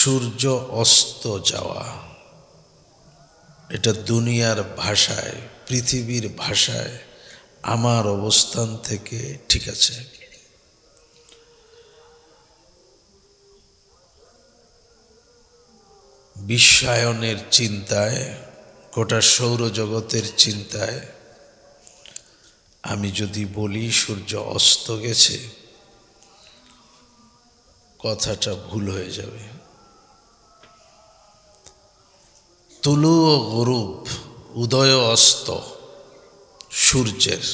সূর্য অস্ত যাওয়া, এটা দুনিয়ার ভাষায়, পৃথিবীর ভাষায় আমার অবস্থান থেকে ঠিক আছে। বিশ্বায়নের চিন্তায়, গোটা সৌরজগতের চিন্তায় আমি যদি বলি সূর্য অস্ত গেছে, কথাটা ভুল হয়ে যাবে। তুলু ও গরুব, উদয় অস্ত সূর্যের,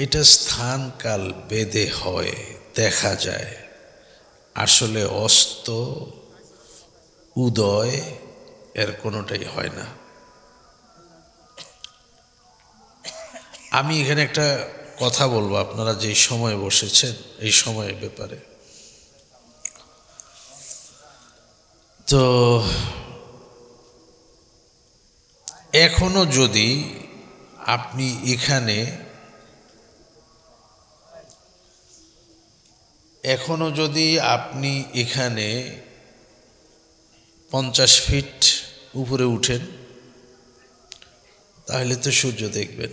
এটা স্থান কাল বেদে হয়, দেখা যায়। আসলে অস্ত উদয় এর কোনোটাই হয় না। আমি এখানে একটা কথা বলবো, আপনারা যে সময় বসেছেন এই সময়ের ব্যাপারে। তো এখনো যদি আপনি এখানে এখানে 50 ফিট উপরে উঠেন, তাহলে তো সূর্য দেখবেন।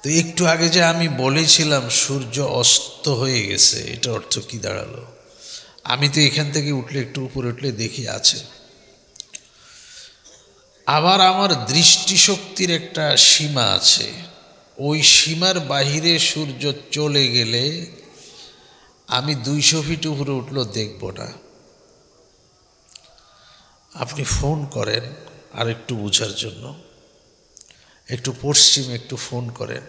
তো একটু আগে যে আমি বলেছিলাম সূর্য অস্ত হয়ে গেছে, এটা অর্থ কি দাঁড়ালো? আমি তো এখান থেকে উঠলে, একটু উপরে উঠলে দেখি আছে। আবার আমার দৃষ্টিশক্তির একটা সীমা আছে, ওই সীমার বাহিরে সূর্য চলে গেলে আমি 200 ফিট উপরে উঠলেও দেখব না। আপনি ফোন করেন আর একটু বোঝার জন্য, একটু পশ্চিমে একটু ফোন করেন।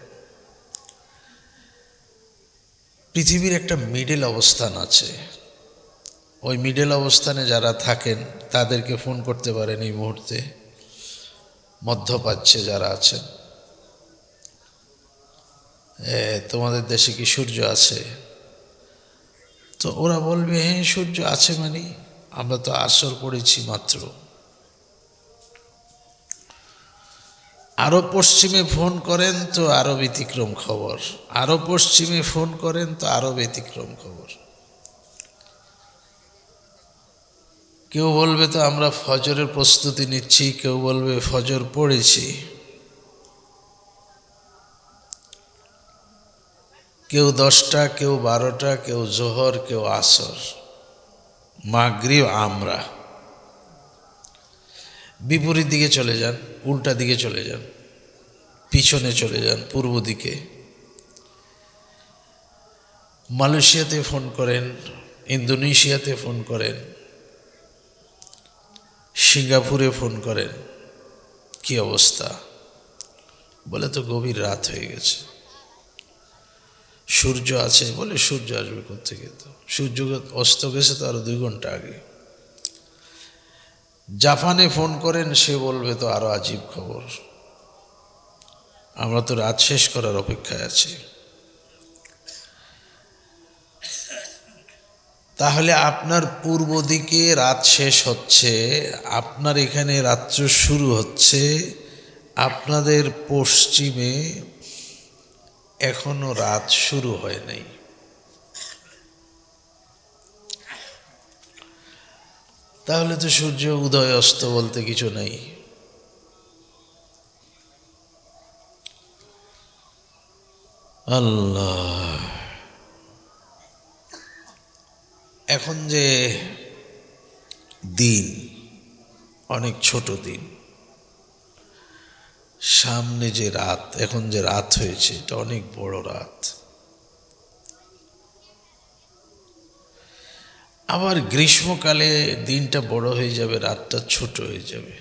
পৃথিবীর একটা মিডল অবস্থান আছে, ওই মিডল অবস্থানে যারা থাকেন তাদেরকে ফোন করতে পারেন এই মুহূর্তে। মধ্যপ্রাচ্যে যারা আছেন, তোমাদের দেশে কি সূর্য আছে? তো ওরা বলবে হ্যাঁ সূর্য আছে, মানে আমরা তো আসর পড়েছি মাত্র। আরো পশ্চিমে ফোন করেন তো আরো ব্যতিক্রম খবর, আরো পশ্চিমে ফোন করেন তো আরো ব্যতিক্রম খবর। কেউ বলবে তো আমরা ফজরের প্রস্তুতি নিচ্ছি, কেউ বলবে ফজর পড়েছি, কেউ 10টা, কেউ 12টা, কেউ জোহর, কেউ আসর, মাগরিব আমরা। বিপরীত দিকে চলে যান, উল্টা দিকে চলে যান, পিছনে চলে যান, পূর্ব দিকে। মালয়েশিয়াতে ফোন করেন, ইন্দোনেশিয়াতে ফোন করেন, সিঙ্গাপুরে ফোন করেন, কি অবস্থা? বলে তো গভীর রাত হয়ে গেছে। সূর্য আছে বলে, সূর্য আসবে কোত্থেকে? তো সূর্য অস্ত গেছে তো আরো 2 ঘন্টা আগে। জাপানে ফোন করেন, সে বলবে তো আরো আজীব খবর, আমরা তো রাত শেষ করার অপেক্ষায় আছি। তাহলে আপনার পূর্ব দিকে রাত শেষ হচ্ছে, আপনার এখানে রাত্র শুরু হচ্ছে, আপনাদের পশ্চিমে এখনো রাত শুরু হয় নাই। তাহলে তো সূর্য উদয় অস্ত বলতে কিছু নেই। আল্লাহ, এখন যে দিন, অনেক ছোট দিন, সামনে যে রাত, এখন যে রাত হয়েছে এটা অনেক বড় রাত। আবার গ্রীষ্মকালে দিনটা বড় হয়ে যাবে, রাতটা ছোট হয়ে যাবে।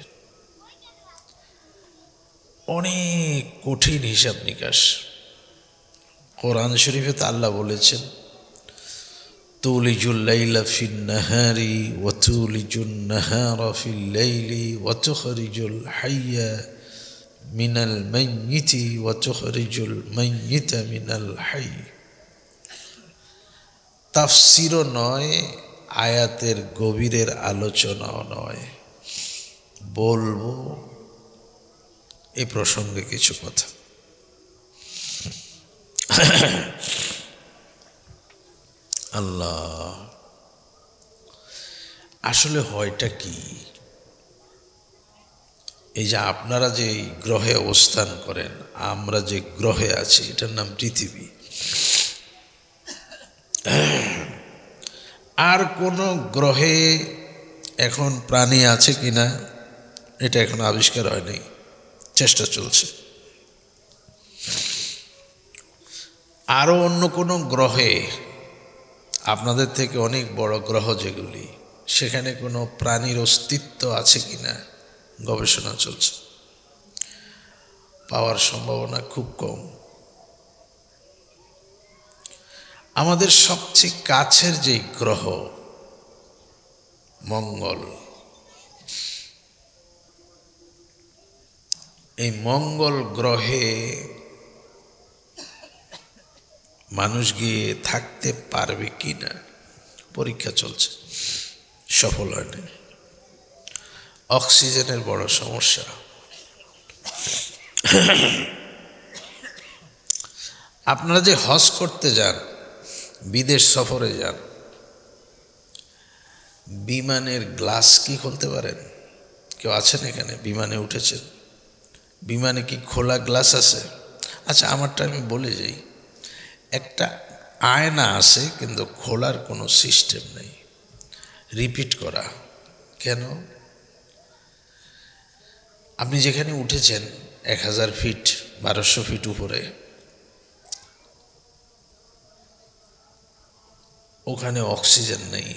অনেক কঠিন হিসাব নিকাশ। কোরআন শরীফে তো আল্লাহ বলেছেন, তুলিজুল লাইলা ফিন নাহারি ওয়া তুলিজুন নাহারা ফিল লাইলি ওয়া তুখরিজুল হাইয়া মিনাল মাইয়িতি ওয়া তুখরিজুল মাইয়িতা মিনাল হাই। তাফসিরও নয়, আয়াতের গভীরের আলোচনাও নয়, বলবো এ প্রসঙ্গে কিছু কথা। আল্লাহ, আসলে হয়টা কি? এই যে আপনারা যে গ্রহে অবস্থান করেন, আমরা যে গ্রহে আছি, এটার নাম পৃথিবী। আর কোনো গ্রহে এখন প্রাণী আছে কিনা এটা এখন আবিষ্কার হয়নি, চেষ্টা চলছে। আরও অন্য কোনো গ্রহে, আপনাদের থেকে অনেক বড় গ্রহ যেগুলি, সেখানে কোনো প্রাণীর অস্তিত্ব আছে কিনা গবেষণা চলছে। পাওয়ার সম্ভাবনা খুব কম। আমাদের সবচেয়ে কাছের যে গ্রহ মঙ্গল, এই মঙ্গল গ্রহে মানুষ গিয়ে থাকতে পারবে কিনা পরীক্ষা চলছে, সফল হয়নি। অক্সিজেনের বড় সমস্যা। আপনারা যে হজ করতে যান, বিদেশ সফরে যান, বিমানের গ্লাস কি খুলতে পারেন? কেউ আছেন এখানে বিমানে উঠেছেন? বিমানে কি খোলা গ্লাস আছে? আচ্ছা, আমারটা আমি বলে যাই। একটা আয়না আছে, কিন্তু খোলার কোনো সিস্টেম নেই, রিপিট করা। কেন? আপনি যেখানে উঠেছেন 1000 ফিট 1200 ফিট উপরে, ওখানে অক্সিজেন নেই।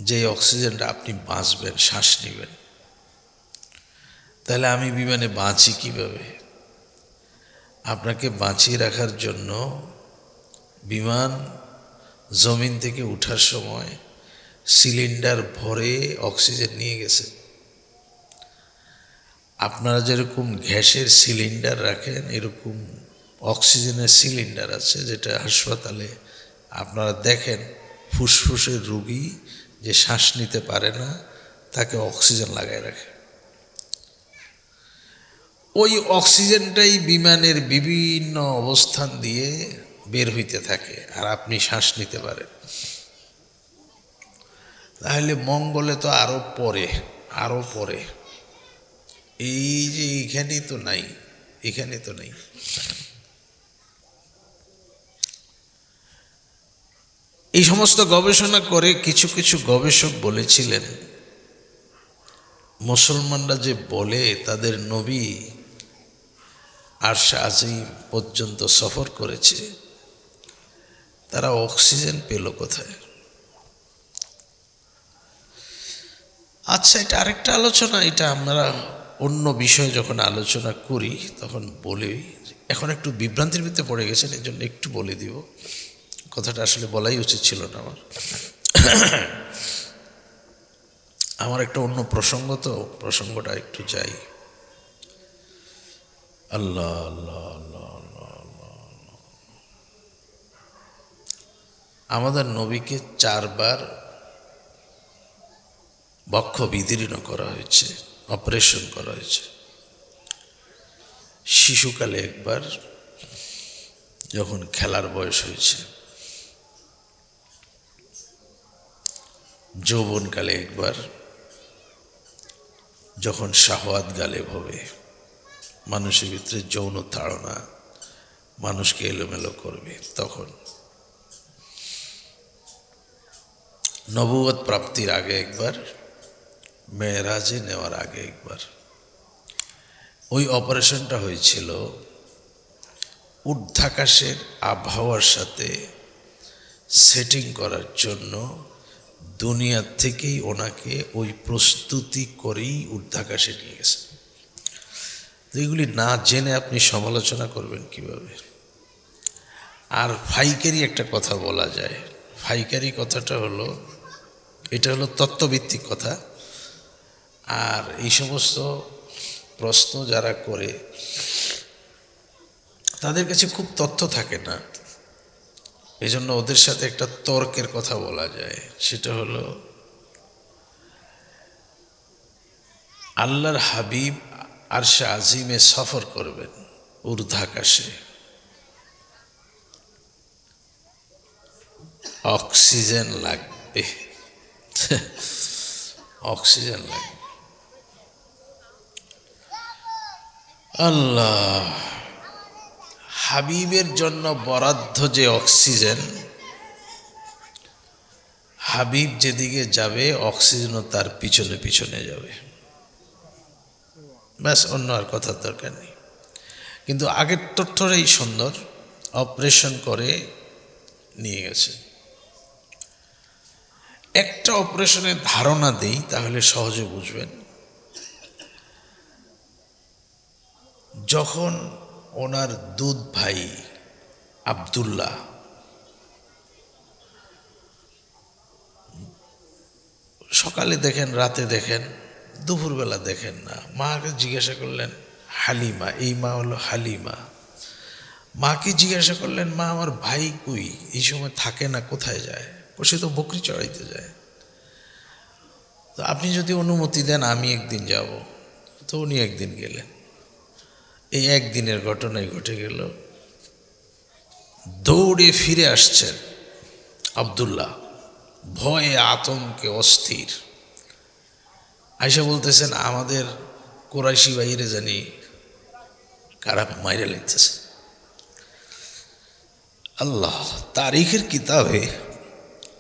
যে অক্সিজেনটা আপনি বাঁচবেন, শ্বাস নেবেন, তাহলে আমি বিমানে বাঁচি কিভাবে? আপনাকে বাঁচিয়ে রাখার জন্য বিমান জমিন থেকে ওঠার সময় সিলিন্ডার ভরে অক্সিজেন নিয়ে গেছে। আপনারা যেরকম গ্যাসের সিলিন্ডার রাখেন, এরকম অক্সিজেনের সিলিন্ডার আছে, যেটা হাসপাতালে আপনারা দেখেন ফুসফুসের রোগী যে শ্বাস নিতে পারে না, তাকে অক্সিজেন লাগায় রাখে। ওই অক্সিজেনটাই বিমানের বিভিন্ন অবস্থান দিয়ে বের হইতে থাকে, আর আপনি শ্বাস নিতে পারেন। তাহলে মঙ্গলে তো আরো পরে এই যে এখানে তো নাই, এখানে তো নেই। এই সমস্ত গবেষণা করে কিছু কিছু গবেষক বলেছিলেন, মুসলমানরা যে বলে তাদের নবী আরশ আজিম পর্যন্ত সফর করেছে, তারা অক্সিজেন পেল কোথায়? আচ্ছা, এটা আরেকটা আলোচনা। এটা আমরা অন্য বিষয়ে যখন আলোচনা করি তখন বলি। এখন একটু বিভ্রান্তির ভিতরে পড়ে গেছেন, এই জন্য একটু বলে দিব। কথাটা আসলে বলাই উচিত ছিল না আমার। আমার একটা অন্য প্রসঙ্গ, তো প্রসঙ্গটা একটু যাই। আল্লাহ আল্লাহ আল্লাহ আল্লাহ। আমাদের নবীকে 4 বার বক্ষ বিদীর্ণ করা হয়েছে, অপারেশন করা হয়েছে। শিশুকালে একবার, যখন খেলার বয়স হয়েছে, যৌবনকালে একবার, যখন শাহওয়াত গালেব হবে, মানুষের ভিতরে যৌন তাড়না মানুষকে এলোমেলো করবে, তখন। নবুয়ত প্রাপ্তির আগে একবার, মেরাজে নেওয়ার আগে একবার। ওই অপারেশনটা হয়েছিল ঊর্ধ্বাকাশের আবহাওয়ার সাথে সেটিং করার জন্য। দুনিয়া থেকেই ওনাকে ওই প্রস্তুতি করেই ঊর্ধ্বাকাশে নিয়ে গেছে। তো এগুলি না জেনে আপনি সমালোচনা করবেন কিভাবে? আর ফাইকারি একটা কথা বলা যায়। ফাইকারি কথাটা হলো, এটা হলো তত্ত্বভিত্তিক কথা। আর এই সমস্ত প্রশ্ন যারা করে, তাদের কাছে খুব তথ্য থাকে না। এই জন্য ওদের সাথে একটা তর্কের কথা বলা যায়। সেটা হলো, আল্লাহর হাবিব আরশে আজিমে সফর করবেন ঊর্ধ্বাকাশে, অক্সিজেন লাগবে, অক্সিজেন লাগবে। আল্লাহ, হাবিবের জন্য বরাদ্দ যে অক্সিজেন, হাবিব যেদিকে যাবে অক্সিজেনও তার পিছনে পিছনে যাবে, ব্যাস, অন্য আর কথার দরকার নেই। কিন্তু আগের তথ্যটাই সুন্দর, অপারেশন করে নিয়ে গেছে। একটা অপারেশনের ধারণা দেই তাহলে সহজে বুঝবেন। যখন ওনার দুধ ভাই আব্দুল্লাহ সকালে দেখেন, রাতে দেখেন, দুপুরবেলা দেখেন না, মাকে জিজ্ঞাসা করলেন হালিমা, এই মা হলো হালিমা, মাকে জিজ্ঞাসা করলেন মা আমার ভাই কই, এই সময় থাকে না, কোথায় যায়? সে তো বকরি চড়াইতে যায়। তো আপনি যদি অনুমতি দেন আমি একদিন যাব। তো উনি একদিন গেলেন। এই একদিনের ঘটনাই ঘটে গেল, দৌড়ে ফিরে আসছেন আব্দুল্লাহ, ভয়ে আতঙ্কে অস্থির। আয়সা বলতেছেন আমাদের কোরাইশি বাইরে জানি কারা মাইরে লিখতেছে। আল্লাহ, তারিখের কিতাবে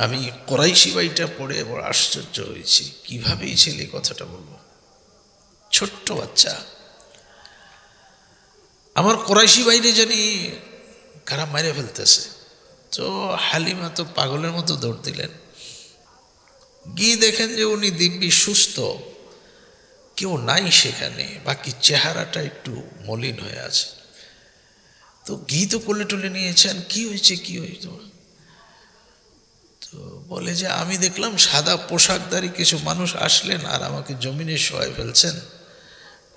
আমি কোরাইশি বাইটা পড়ে বড় আশ্চর্য হয়েছি, কিভাবে এই ছেলে কথাটা বলবো, ছোট্ট বাচ্চা, আমার কোরাইশি বাইরে জানি কারা মাইরে ফেলতেছে। তো হালিমা তো পাগলের মতো দৌড় দিলেন, গিয়ে দেখেন যে উনি দিব্যি সুস্থ, কেউ নাই সেখানে, বাকি চেহারাটা একটু মলিন হয়ে আছে। তো গিয়ে তো কোলে টোলে নিয়েছেন, কি হয়েছে কি হয়েছে? তো বলে যে আমি দেখলাম সাদা পোশাকধারী কিছু মানুষ আসলেন আর আমাকে জমিনে শোয়াই ফেলছেন,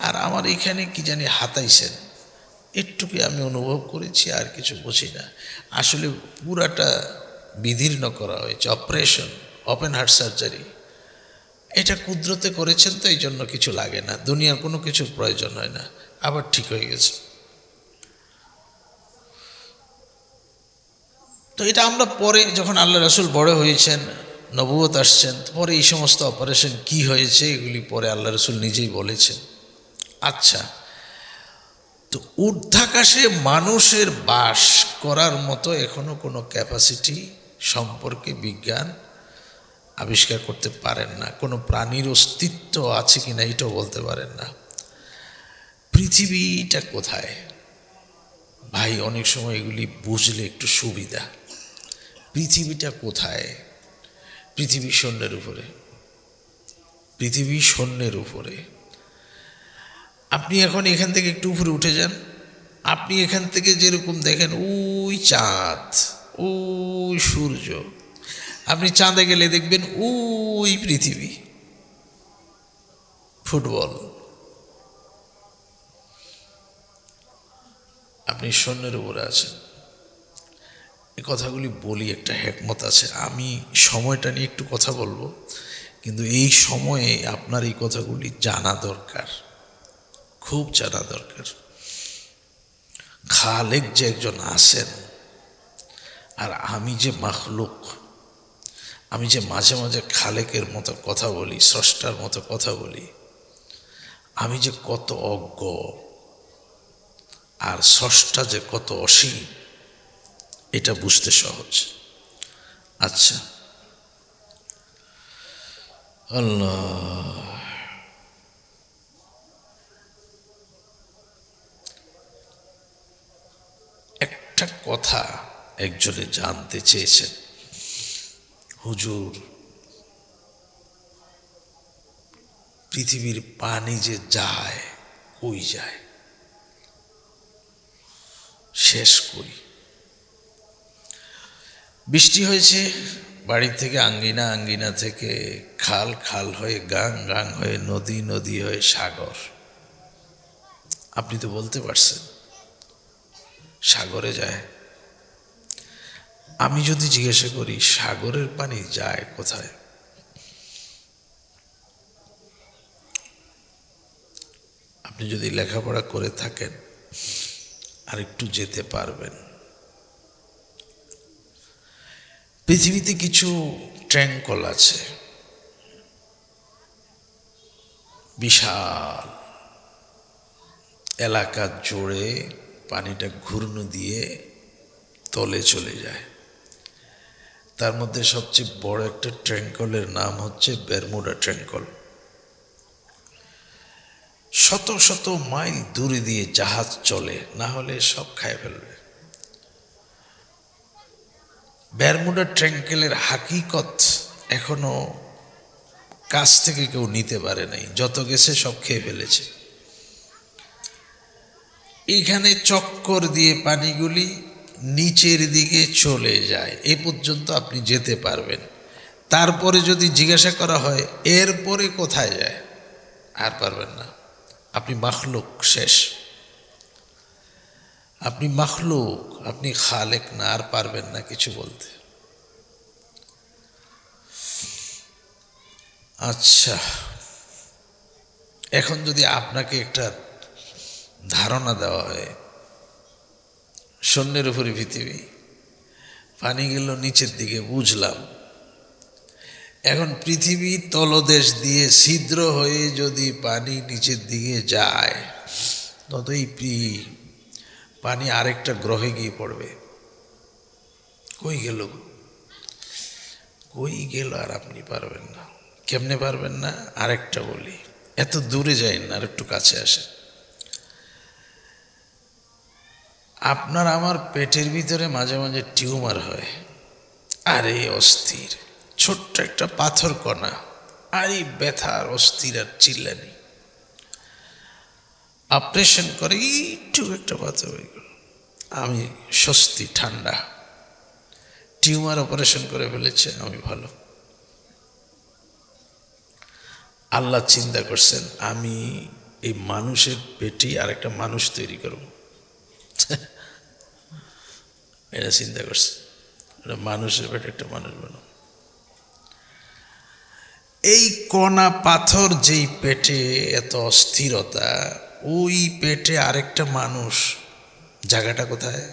আর আমার এখানে কি জানি হাতাইছেন, একটুকুই আমি অনুভব করেছি, আর কিছু বুঝি না। আসলে পুরাটা বিদীর্ণ করা হয়েছে, অপারেশন, ওপেন হার্ট সার্জারি, এটা কুদরতে করেছেন, তো এই জন্য কিছু লাগে না, দুনিয়ার কোনো কিছুর প্রয়োজন হয় না, আবার ঠিক হয়ে গেছে। তো এটা আমরা পরে যখন আল্লাহ রাসূল বড় হয়েছেন, নবুয়ত আসছেন, পরে এই সমস্ত অপারেশন কি হয়েছে এগুলি পরে আল্লাহ রাসূল নিজেই বলেছেন। আচ্ছা, তো ঊর্ধ্বাকাশে মানুষের বাস করার মতো এখনো কোনো ক্যাপাসিটি সম্পর্কে বিজ্ঞান আবিষ্কার করতে পারেন না, কোনো প্রাণীর অস্তিত্ব আছে কিনা এটাও বলতে পারেন না। পৃথিবীটা কোথায় ভাই, অনেক সময় এগুলি বুঝলে একটু সুবিধা। পৃথিবীটা কোথায়? পৃথিবী শূন্যের উপরে, পৃথিবী শূন্যের উপরে। আপনি এখন এখান থেকে একটু উপরে উঠে যান, আপনি এখান থেকে যেরকম দেখেন ওই চাঁদ, ওই সূর্য, আপনি চাঁদে গেলে দেখবেন ওই পৃথিবী, ফুটবল। আপনি শূন্যের উপরে আছেন। এই কথাগুলি বলি, একটা হিকমত আছে, আমি সময়টা নিয়ে একটু কথা বলবো, কিন্তু এই সময়ে আপনার এই কথাগুলি জানা দরকার, খুব জানা দরকার। খালেক যে একজন আছেন, আর আমি যে মাখলুক, আমি যে মাঝে মাঝে খালেকের মতো কথা বলি, স্রষ্টার মতো কথা বলি, আমি যে কত অজ্ঞ আর স্রষ্টা যে কত অসীম, এটা বুঝতে সহজ। আচ্ছা, আল্লাহ, একটা কথা একজনে জানতে চেয়েছেন, হুজুর পৃথিবীর পানি যে যায় কই যায়, শেষ কই? বৃষ্টি হয়েছে, বাড়ি থেকে আঙ্গিনা, আঙ্গিনা থেকে খাল, খাল হয়ে গাং, গাং হয়ে নদী, নদী হয়ে সাগর। আপনি তো বলতে পারছেন সাগরে যায়। আমি যদি জিজ্ঞাসা করি সাগরের পানি যায় কোথায়, আপনি যদি লেখাপড়া করে থাকেন আর একটু যেতে পারবেন। পৃথিবীতে কিছু ট্যাঙ্কল আছে, বিশাল এলাকা জুড়ে পানিটা ঘূর্ণি দিয়ে তলে চলে যায়। তার মধ্যে সবচেয়ে বড় একটা ট্যাঙ্কলের নাম হচ্ছে বারমুডা ট্যাঙ্কল। শত শত মাইল দূরে দিয়ে জাহাজ চলে, না হলে সব খায় ফেলবে। বারমুডা ট্যাঙ্কলের হাকিকত এখনো কাছ থেকে কেউ নিতে পারে নাই, যত গেছে সব খেয়ে ফেলেছে। এইখানে চক্কর দিয়ে পানিগুলি নিচের দিকে চলে যায়, এ পর্যন্ত আপনি যেতে পারবেন। তারপরে যদি জিজ্ঞাসা করা হয় এরপরে কোথায় যায়, আর পারবেন না। আপনি মাখলুক, শেষ। আপনি মাখলুক, আপনি খালেক না, আর পারবেন না কিছু বলতে। আচ্ছা, এখন যদি আপনাকে একটা ধারণা দেওয়া হয় শূন্যের উপরে পৃথিবী, পানি গেল নিচের দিকে, বুঝলাম। এখন পৃথিবী তলদেশ দিয়ে ছিদ্র হয়ে যদি পানি নিচের দিকে যায়, ততই পানি আরেকটা গ্রহে গিয়ে পড়বে। কই গেল, কই গেল, আর আপনি পারবেন না। কেমনে পারবেন না? আরেকটা বলি, এত দূরে যাই না, আর একটু কাছে আসে। আপনার আমার পেটের ভিতরে মাঝে মাঝে টিউমার হয়, আরে অস্থির, ছোট্ট একটা পাথর কণা, আরে ব্যথার অস্থির আর চিল্লানি। অপারেশন করে একটু একটা পাথর হয়ে গেল, আমি স্বস্তি, ঠান্ডা। টিউমার অপারেশন করে ফেলেছে, আমি ভালো। আল্লাহ চিন্তা করছেন আমি এই মানুষের পেটে আর একটা মানুষ তৈরি করব। এটা চিন্তা করছে, মানুষের পেটে একটা মানুষ বানাবো। এই কণা পাথর যেই পেটে, এত অস্থিরতা, ওই পেটে আরেকটা মানুষ, জায়গাটা কোথায়?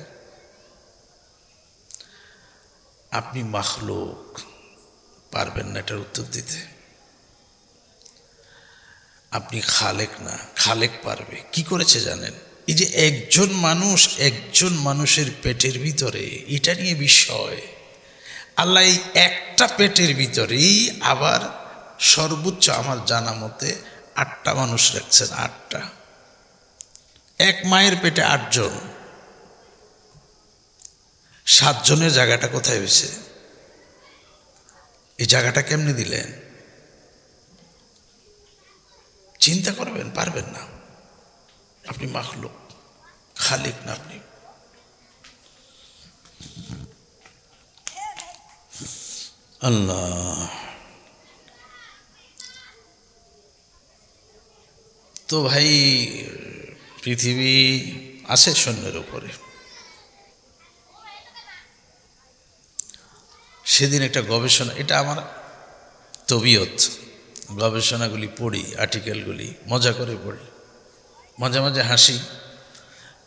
আপনি মাখলুক, পারবেন না এটার উত্তর দিতে। আপনি খালেক না, খালেক পারবে। কি করেছে জানেন? এই যে একজন মানুষের পেটের ভিতরে, এটা নিয়ে বিষয়। আল্লাহ এই একটা পেটের ভিতরেই আবার সর্বোচ্চ আমার জানা মতে 8টা মানুষ রাখছেন। 8টা, এক মায়ের পেটে 8 জন। 7 জনের জায়গাটা কোথায় হয়েছে? এই জায়গাটা কেমনে দিলেন? চিন্তা করবেন, পারবেন না। আপনি মাখলুক, খালিক না আপনি। আল্লাহ। তো ভাই, পৃথিবী আছে শূন্যের উপরে। সেদিন একটা গবেষণা, এটা আমার তবিয়ত, গবেষণাগুলি পড়ি, আর্টিকেলগুলি মজা করে পড়ি, মাঝে মাঝে হাসি,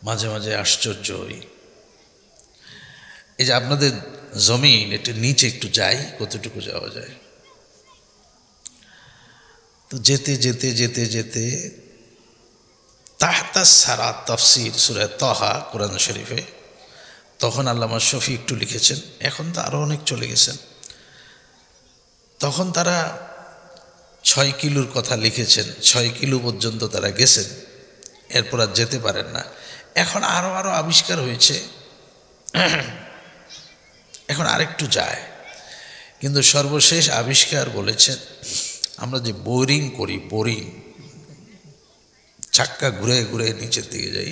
মাঝে মাঝে আশ্চর্য হই। এই যে আপনাদের জমিন, এটা নিচে একটু যাই, কতটুকু যাওয়া যায়। তো যেতে যেতে যেতে যেতে তাহতা সারা তাফসির সূরা তাহা কোরআন শরীফে, তখন আল্লামা শফি একটু লিখেছেন, এখন তো আরও অনেক চলে গেছেন। তখন তারা 6 কিলোর কথা লিখেছেন, 6 কিলো পর্যন্ত তারা গেছেন, এরপর আর যেতে পারেন না। এখন আরও আবিষ্কার হয়েছে, এখন আরেকটু যায়। কিন্তু সর্বশেষ আবিষ্কার বলেছেন, আমরা যে বোরিং করি, বোরিং চাক্কা ঘুরে ঘুরে নিচের দিকে যাই,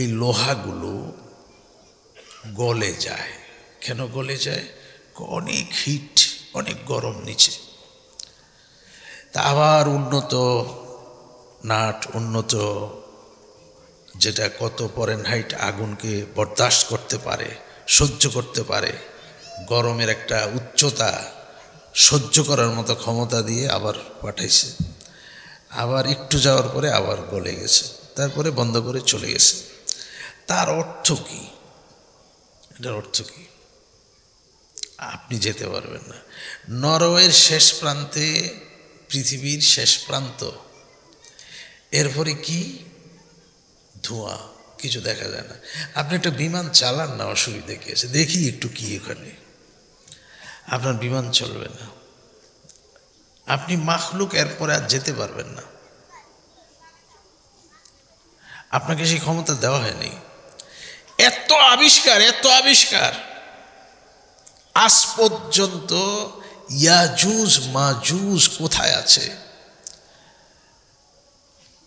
এই লোহাগুলো গলে যায়। কেন গলে যায়? অনেক হিট, অনেক গরম নিচে। তা আবার উন্নত নাট, উন্নত যেটা কত ফারেনহাইট আগুনকে বরদাস্ত করতে পারে, সহ্য করতে পারে, গরমের একটা উচ্চতা সহ্য করার মতো ক্ষমতা দিয়ে আবার পাঠাইছে। আবার একটু যাওয়ার পরে আবার গলে গেছে, তারপরে বন্ধ করে চলে গেছে। তার অর্থ কি? এটার অর্থ কি? আপনি যেতে পারবেন না। নরওয়ের শেষ প্রান্তে পৃথিবীর শেষ প্রান্ত, এরপরে কি ধোঁয়া, কিছু দেখা যায় না। আপনি একটা বিমান চালান না, অসুবিধা কি আছে, দেখি একটু কি এখানে, আপনার বিমান চলবে না। আপনি মাখলুক, এরপরে আর যেতে পারবেন না, আপনাকে সেই ক্ষমতা দেওয়া হয়নি। এত আবিষ্কার, এত আবিষ্কার, আজ পর্যন্ত ইয়াজুজ মাজুজ কোথায় আছে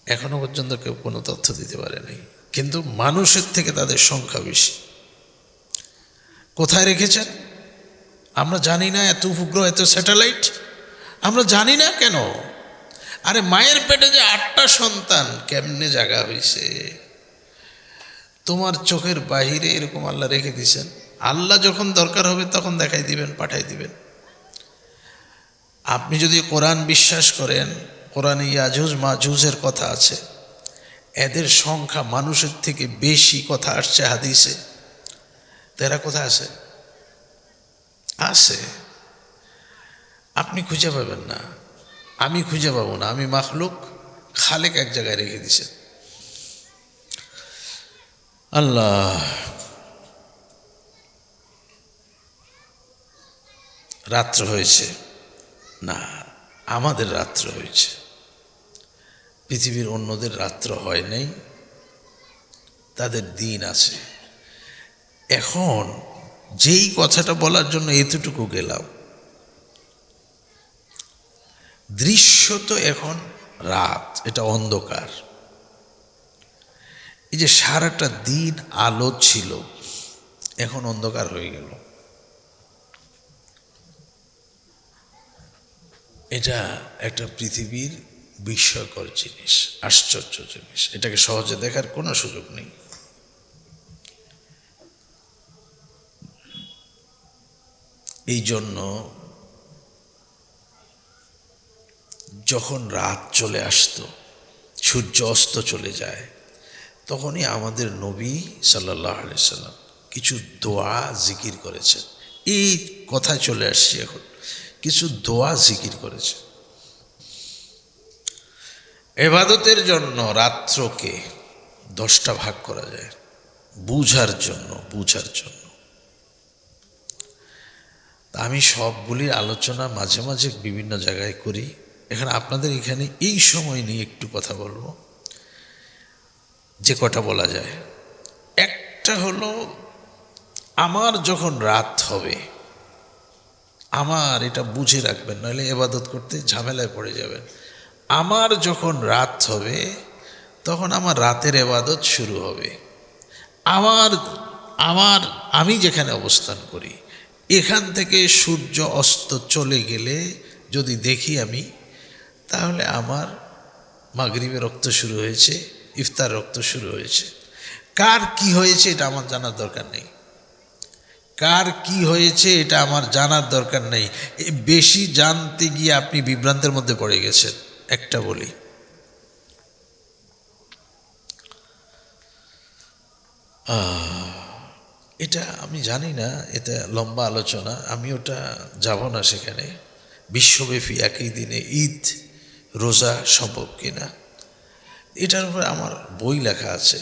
এখনো পর্যন্ত কেউ কোনো তথ্য দিতে পারেনি। কিন্তু মানুষের থেকে তাদের সংখ্যা বেশি। কোথায় রেখেছেন আমরা জানি না। এত উপগ্রহ, এত স্যাটেলাইট, আমরা জানি না কেন। আরে মায়ের পেটে যে 8টা সন্তান কেমনে জায়গা হয়েছে, তোমার চোখের বাহিরে এরকম আল্লাহ রেখে দিয়েছেন। আল্লাহ যখন দরকার হবে তখন দেখাই দিবেন, পাঠাই দিবেন। আপনি যদি কোরআন বিশ্বাস করেন, কোরআনে ইয়াজুজ মাজুজের কথা আছে, এদের সংখ্যা মানুষের থেকে বেশি কথা আসছে হাদিসে। এরা কোথায় আছে? আছে, আপনি খুঁজে পাবেন না, আমি খুঁজে পাবো না। আমি মাখলুক, খালেক এক জায়গায় রেখে দিছেন আল্লাহ। রাত্র হয়েছে না, আমাদের রাত্র হয়েছে, পৃথিবীর অন্যদের রাত্র হয় নাই, তাদের দিন আছে। এখন যেই কথাটা বলার জন্য এতটুকু গেলাম, দৃশ্য তো এখন রাত, এটা অন্ধকার। এই যে সারাটা দিন আলো ছিল, এখন অন্ধকার হয়ে গেল। এটা একটা পৃথিবীর বিস্ময়কর জিনিস, আশ্চর্য জিনিস। এটাকে সহজে দেখার কোনো সুযোগ নেই। এই জন্য যখন রাত চলে আসতো, সূর্য অস্ত চলে যায়, তখনই আমাদের নবী সাল্লাল্লাহু আলাইহি সাল্লাম কিছু দোয়া জিকির করেছেন। এই কথায় চলে আসছি এখন, কিছু দোয়া জিকির করেছে। ইবাদতের জন্য রাত্রকে 10টা ভাগ করা যায়, বুঝার জন্য। আমি সবগুলির আলোচনা মাঝে মাঝে বিভিন্ন জায়গায় করি। এখানে আপনাদের এখানে এই সময় নিয়ে একটু কথা বলবো, যে কটা বলা যায়। একটা হলো, আমার যখন রাত হবে, আমার এটা বুঝে রাখবেন, নইলে ইবাদত করতে ঝামেলায় পড়ে যাবেন। আমার যখন রাত হবে, তখন আমার রাতের ইবাদত শুরু হবে। আমি যেখানে অবস্থান করি, এখান থেকে সূর্য অস্ত চলে গেলে যদি দেখি আমি, তাহলে আমার মাগরিবের রক্ত শুরু হয়েছে, ইফতার রক্ত শুরু হয়েছে। কার কি হয়েছে এটা আমার জানার দরকার নেই, কার কি হয়েছে এটা আমার জানার দরকার নেই। বেশি জানতে গিয়ে আপনি বিভ্রান্তের মধ্যে পড়ে গেছেন। একটা বলি, এটা আমি জানি না, এটা লম্বা আলোচনা, আমি ওটা যাব না সেখানে। বিশ্বব্যাপী একই দিনে ঈদ রোজা সম্ভব কিনা, এটার উপরে আমার বই লেখা আছে।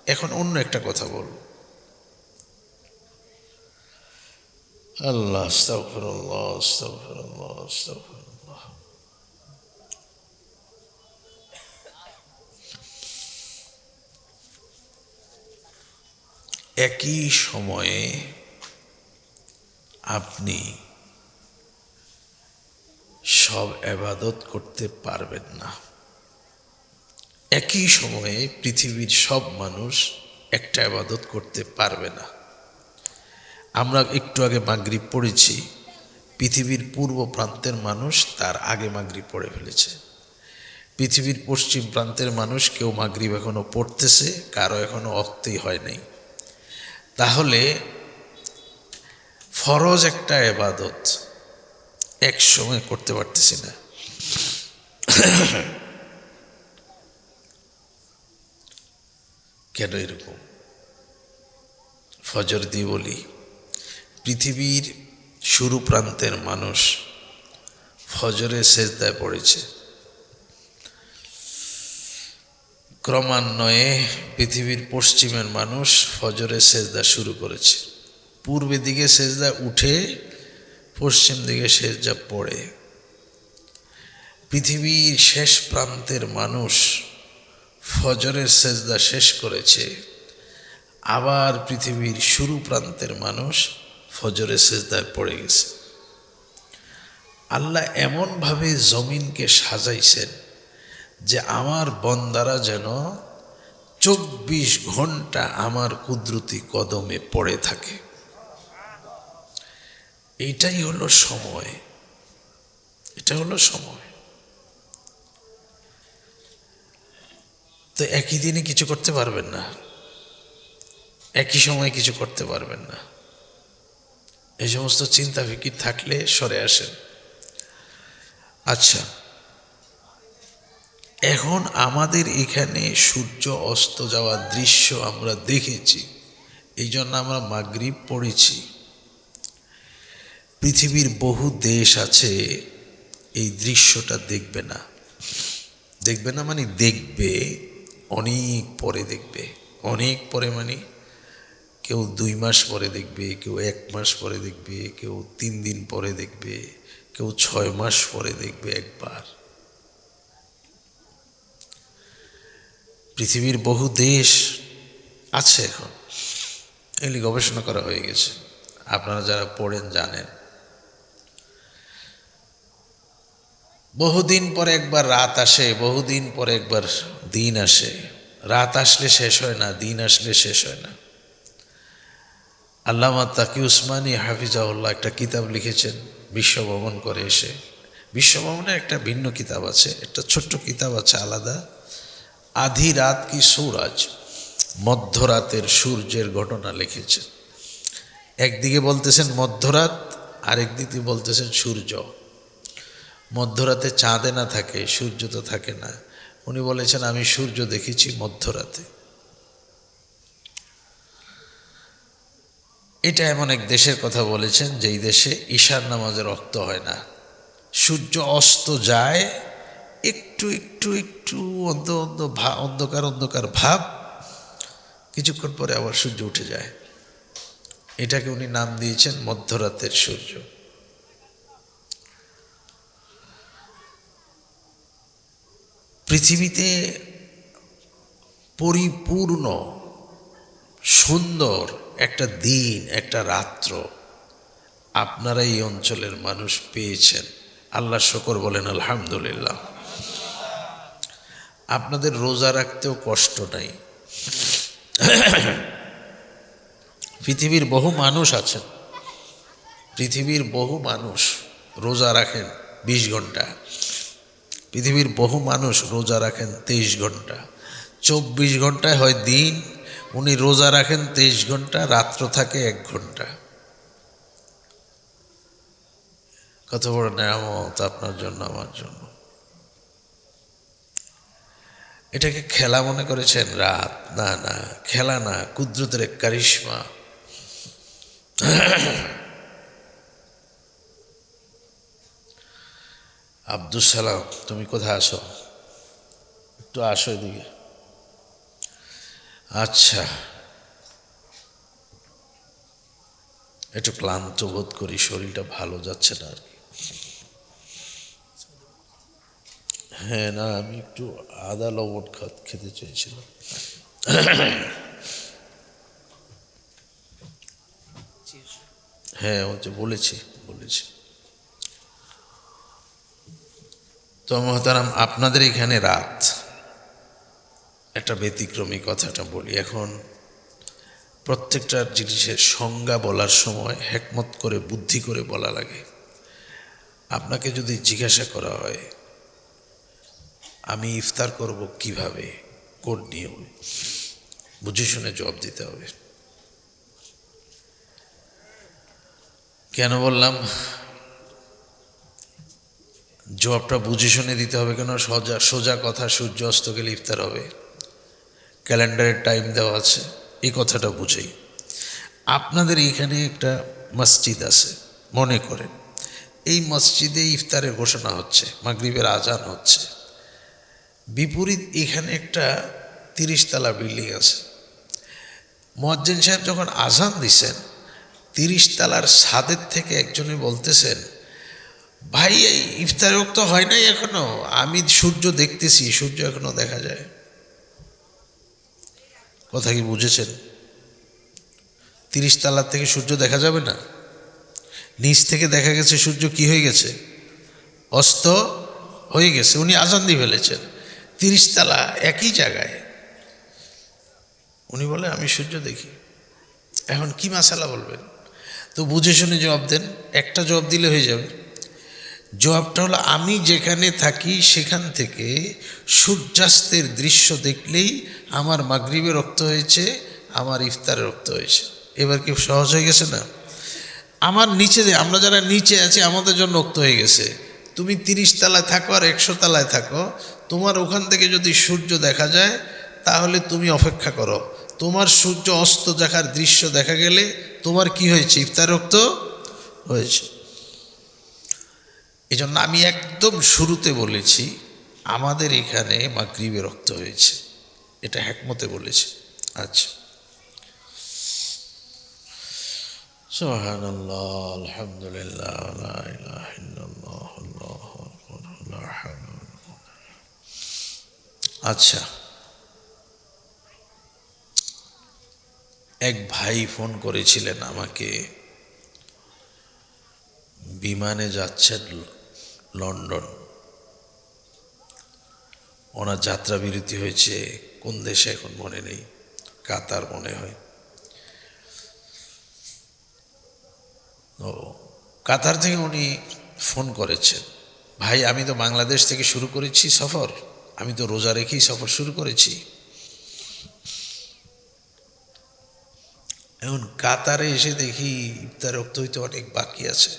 এখন অন্য একটা কথা বলব। আল্লাহ আস্তাগফিরুল্লাহ, আস্তাগফিরুল্লাহ, আস্তাগফিরুল্লাহ। একই সময়ে আপনি সব ইবাদত করতে পারবেন না। একই সময়ে পৃথিবীর সব মানুষ একটা ইবাদত করতে পারবে না। আমরা একটু আগে মাগরিব পড়েছি, পৃথিবীর পূর্ব প্রান্তের মানুষ তার আগে মাগরিব পড়ে ফেলেছে। পৃথিবীর পশ্চিম প্রান্তের মানুষ কেউ মাগরিব এখনো পড়তেছে, কারো এখনো ওয়াক্তই হয় নাই। তাহলে ফরজ একটা ইবাদত এক সময় করতে পারতেছি না। কেন এরকম? ফজর দিয়ে বলি, পৃথিবীর শুরু প্রান্তের মানুষ ফজরের সেজদায় পড়েছে। ক্রমান্বয়ে পৃথিবীর পশ্চিমের মানুষ ফজরের সেজদা শুরু করেছে। পূর্বের দিকে সেজদা উঠে পশ্চিম দিকে সেজদা পড়ে। পৃথিবীর শেষ প্রান্তের মানুষ ফজরের সেজদা শেষ করেছে, আবার পৃথিবীর শুরু প্রান্তের মানুষ ফজরের সেজদায় পড়ে গেছে। আল্লাহ এমনভাবে জমিনকে সাজাইছেন যে আমার বন্দারা যেন 24 ঘন্টা আমার কুদরতি কদমে পড়ে থাকে। এটাই হলো সময়, এটা হলো সময়। তো একই দিনে কিছু করতে পারবেন না, একই সময় কিছু করতে পারবেন না। এই সমস্ত চিন্তা ফিকির থাকলে সরে আসেন। আচ্ছা, এখন আমাদের এখানে সূর্য অস্ত যাওয়ার দৃশ্য আমরা দেখেছি, এই জন্য আমরা মাগরিব পড়েছি। পৃথিবীর বহু দেশ আছে এই দৃশ্যটা দেখবে না। দেখবে না মানে দেখবে অনেক পরে, দেখবে অনেক পরে, মানে কেউ 2 মাস পরে দেখবে, কেউ 1 মাস পরে দেখবে, কেউ 3 দিন পরে দেখবে, কেউ 6 মাস পরে দেখবে একবার। পৃথিবীর বহু দেশ আছে এখন, এগুলি গবেষণা করা হয়ে গেছে, আপনারা যারা পড়েন জানেন। বহুদিন পরে একবার রাত আসে, বহুদিন পরে একবার দিন আসে। রাত আসলে শেষ হয় না, দিন আসলে শেষ হয় না। আল্লামা তাকি উসমানী হাফিজাহুল্লাহ একটা কিতাব লিখেছেন বিশ্বভ্রমণ করে এসে। বিশ্বভ্রমণের একটা ভিন্ন কিতাব আছে, একটা ছোট্ট কিতাব আছে আলাদা, আধি রাত কি সূরজ, মধ্যরাতের সূর্যের ঘটনা লিখেছেন। একদিকে বলতেছেন মধ্যরাত, আরেকদিকে বলতেছেন সূর্য। মধ্যরাতে চাঁদে না থাকে, সূর্য তো থাকে না। উনি বলেছেন আমি সূর্য দেখেছি মধ্যরাতে। এটা এমন এক দেশের কথা বলেছেন যেই দেশে ঈশার নামাজের রক্ত হয় না। সূর্য অস্ত যায়, একটু একটু একটু অন্ধকার অন্ধকার ভাব, কিছুক্ষণ পরে আবার সূর্য উঠে যায়। এটাকে উনি নাম দিয়েছেন মধ্যরাতের সূর্য। পৃথিবীতে পরিপূর্ণ সুন্দর একটা দিন, একটা রাত্র আপনারা এই অঞ্চলের মানুষ পেয়েছেন। আল্লাহ শুকর বলেন আলহামদুলিল্লাহ। আপনাদের রোজা রাখতেও কষ্ট নাই। পৃথিবীর বহু মানুষ আছেন, পৃথিবীর বহু মানুষ রোজা রাখেন 20 ঘন্টা, পৃথিবীর বহু মানুষ রোজা রাখেন 23 ঘন্টা। 24 ঘন্টায় হয় দিন, উনি রোজা রাখেন 23 ঘন্টা, রাত্র থাকে 1 ঘন্টা। কত বড় নেয়ামত আপনার জন্য, আমার জন্য। এটাকে খেলা মনে করেছেন রাত? না না, খেলা না, কুদরতের এক কারিশমা। আব্দুল সালাম, তুমি কোথায় আসো? একটু আসো এদিকে। আচ্ছা, একটু ক্লান্ত বোধ করি, শরীরটা ভালো যাচ্ছে না আর কি। হ্যাঁ, না আমি একটু আদা লবণ খেতে চেয়েছিলাম। হ্যাঁ, ও যে বলেছি। তো মহতারাম, আপনাদের এখানে রাত, একটা ব্যতিক্রমী কথাটা বলি। এখন প্রত্যেকটা জিনিসের সংজ্ঞা বলার সময় হেকমত করে, বুদ্ধি করে বলা লাগে। আপনাকে যদি জিজ্ঞাসা করা হয় আমি ইফতার করব কিভাবে, কোন নিয়মে, বুঝে শুনে জবাব দিতে হবে। কেন বললাম জবাবটা বুঝে শুনে দিতে হবে? কেন? সোজা কথা, সূর্য অস্ত গেলে ইফতার হবে, ক্যালেন্ডারের টাইম দেওয়া আছে, এই কথাটা বুঝেই। আপনাদের এখানে একটা মসজিদ আছে, মনে করেন এই মসজিদে ইফতারের ঘোষণা হচ্ছে, মাগরিবের আজান হচ্ছে, বিপরীত এখানে একটা 30 তলা বিল্ডিং আছে। মুয়াজ্জিন সাহেব যখন আজান দিছেন 30 তলার ছাদের থেকে একজনে বলতেছেন, ভাই এই ইফতার ওয়াক্ত হয় নাই এখনো, আমি সূর্য দেখতেছি, সূর্য এখনো দেখা যায়। কথা কি বুঝেছেন? 30 তলার থেকে সূর্য দেখা যাবে না? নিচ থেকে দেখা গেছে সূর্য কি হয়ে গেছে, অস্ত হয়ে গেছে। উনি আজান দিয়ে ফেলেছেন 30 তলা একই জায়গায়, উনি বলে আমি সূর্য দেখি। এখন কি মাসালা বলবেন? তো বুঝে শুনে জবাব দেন, একটা জবাব দিলে হয়ে যাবে। জবাবটা হলো, আমি যেখানে থাকি সেখান থেকে সূর্যাস্তের দৃশ্য দেখলেই আমার মাগরিবের রক্ত হয়েছে, আমার ইফতারের রক্ত হয়েছে। এবার কি সহজ হয়ে গেছে না? আমার নিচে, আমরা যারা নিচে আছি আমাদের জন্য রক্ত হয়ে গেছে। তুমি 30 তলায় থাকো আর 100 তলায় থাকো, তোমার ওখান থেকে যদি সূর্য দেখা যায় তাহলে তুমি অপেক্ষা করো, তোমার সূর্য অস্ত দেখার দৃশ্য দেখা গেলে তোমার কি হয়েছে, ইফতার রক্ত হয়েছে। এই জন্য আমি একদম শুরুতে বলেছি আমাদের এখানে মাগরিবে রক্ত হয়েছে, এটা হিকমতে বলেছি। আচ্ছা, সুবহানাল্লাহ, আলহামদুলিল্লাহ, লা ইলাহা ইল্লাল্লাহ, আল্লাহু আকবার, লা হাওলা ওয়ালা কুওয়াতা। আচ্ছা, এক ভাই ফোন করেছিলেন আমাকে, বিমানে যাচ্ছেন লন্ডন, ওনার যাত্রা বিরতি হয়েছে, কোন দেশে এখন মনে নেই, কাতার মনে হয়। ও কাতার থেকে উনি ফোন করেছেন, ভাই আমি তো বাংলাদেশ থেকে শুরু করেছি সফর, আমি তো রোজা রেখেই সফর শুরু করেছি। এখন কাতারে এসে দেখি ইফতার রক্ত হইতে অনেক বাকি আছে।